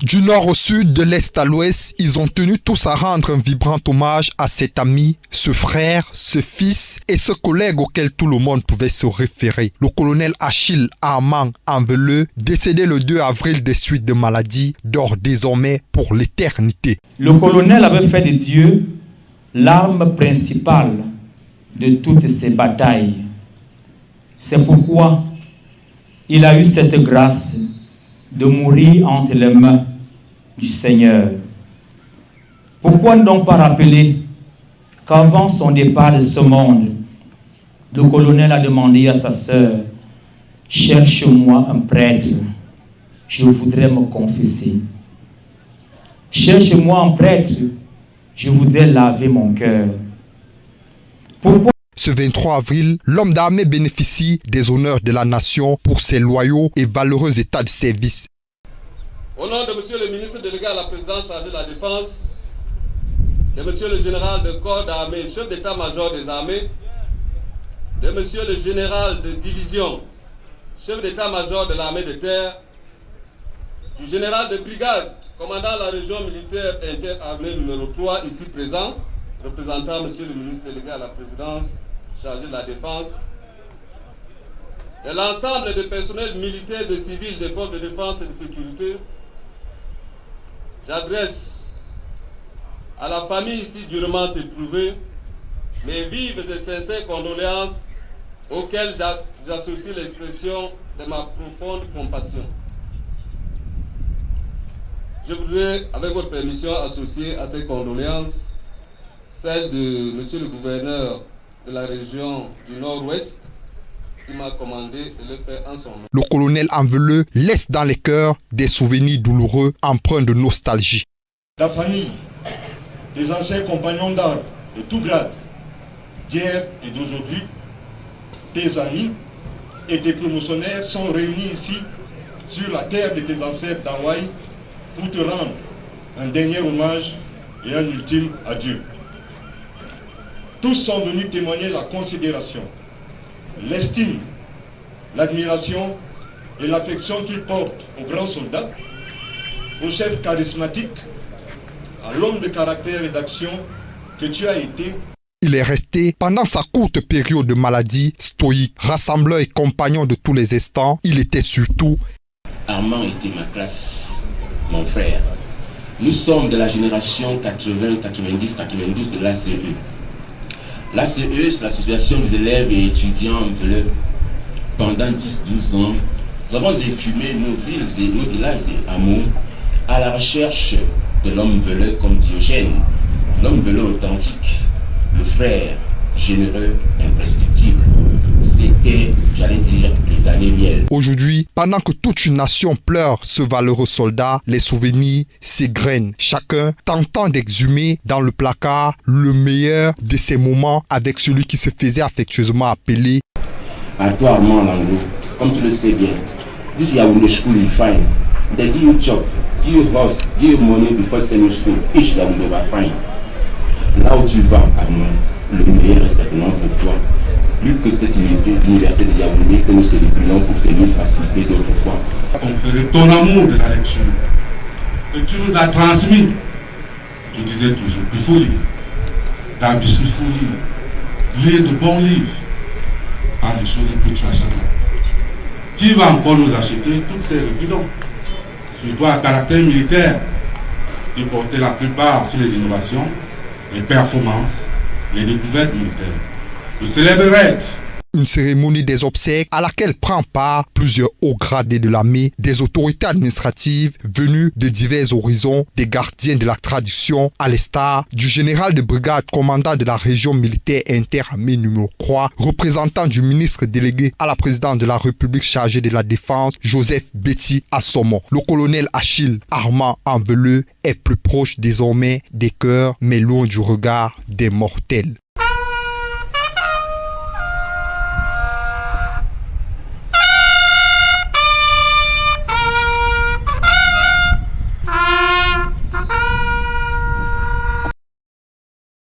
Du nord au sud, de l'est à l'ouest, ils ont tenu tous à rendre un vibrant hommage à cet ami, ce frère, ce fils et ce collègue auquel tout le monde pouvait se référer. Le colonel Achille Armand Anveleux, décédé le 2 avril des suites de maladie, dort désormais pour l'éternité. Le colonel avait fait de Dieu l'arme principale de toutes ses batailles. C'est pourquoi il a eu cette grâce de mourir entre les mains du Seigneur. Pourquoi ne donc pas rappeler qu'avant son départ de ce monde, le colonel a demandé à sa sœur, « Cherche-moi un prêtre, je voudrais me confesser. Cherche-moi un prêtre, je voudrais laver mon cœur. » Pourquoi? Ce 23 avril, l'homme d'armée bénéficie des honneurs de la nation pour ses loyaux et valeureux états de service. Au nom de Monsieur le ministre délégué à la présidence chargé de la Défense, de Monsieur le général de corps d'armée, chef d'état-major des armées, de Monsieur le général de division, chef d'état-major de l'armée de terre, du général de brigade, commandant la région militaire interarmée numéro 3, ici présent, représentant Monsieur le ministre délégué à la présidence chargé de la Défense, de l'ensemble des personnels militaires et civils des forces de défense et de sécurité, j'adresse à la famille ici durement éprouvée mes vives et sincères condoléances auxquelles j'associe l'expression de ma profonde compassion. Je voudrais, avec votre permission, associer à ces condoléances celle de Monsieur le gouverneur de la région du Nord-Ouest qui m'a commandé de le faire en son nom. Le colonel Anveleux laisse dans les cœurs des souvenirs douloureux empreints de nostalgie. Ta famille, tes anciens compagnons d'armes de tout grade, d'hier et d'aujourd'hui, tes amis et tes promotionnaires sont réunis ici sur la terre de tes ancêtres d'Hawaï pour te rendre un dernier hommage et un ultime adieu. Tous sont venus témoigner la considération, l'estime, l'admiration et l'affection qu'ils portent aux grands soldats, au chef charismatique, à l'homme de caractère et d'action que tu as été. Il est resté, pendant sa courte période de maladie, stoïque, rassembleur et compagnon de tous les instants. Il était surtout... Armand était ma classe, mon frère. Nous sommes de la génération 80, 90, 92 de l'ACE. L'ACE, c'est l'association des élèves et étudiants Anveleux. Pendant 10-12 ans, nous avons écumé nos villes et nos villages et hameaux à la recherche de l'homme veleux comme Diogène, l'homme veleux authentique, le frère généreux, imprescriptible. C'était, j'allais dire, les années miel. Aujourd'hui, pendant que toute une nation pleure ce valeureux soldat, les souvenirs s'égrènent, chacun tentant d'exhumer dans le placard le meilleur de ses moments avec celui qui se faisait affectueusement appeler. À toi, Armand Lango, comme tu le sais bien, this Yaoundé school you find, they give you job, give you house, give you money before sending school, each Yaoundé va find. Là où tu vas, Armand, le meilleur est certainement pour toi. Plus que cette unité de l'université de Yaoundé que nous célébrons pour ces mille facilités d'autrefois. On ferait ton amour de la lecture que tu nous as transmis. Tu disais toujours, il faut lire. D'habitude, il faut lire. Lire de bons livres. Pas les choses que tu achètes là. Qui va encore nous acheter toutes ces revues-là? Surtout à caractère militaire, qui portait la plupart sur les innovations, les performances, les découvertes militaires. Le célébrer. Une cérémonie des obsèques à laquelle prend part plusieurs hauts gradés de l'armée, des autorités administratives venues de divers horizons, des gardiens de la tradition, à l'instar du général de brigade commandant de la région militaire interarmée numéro 3, représentant du ministre délégué à la présidence de la République chargé de la Défense, Joseph Betty Assomon. Le colonel Achille Armand Anveleux est plus proche désormais des cœurs, mais loin du regard des mortels.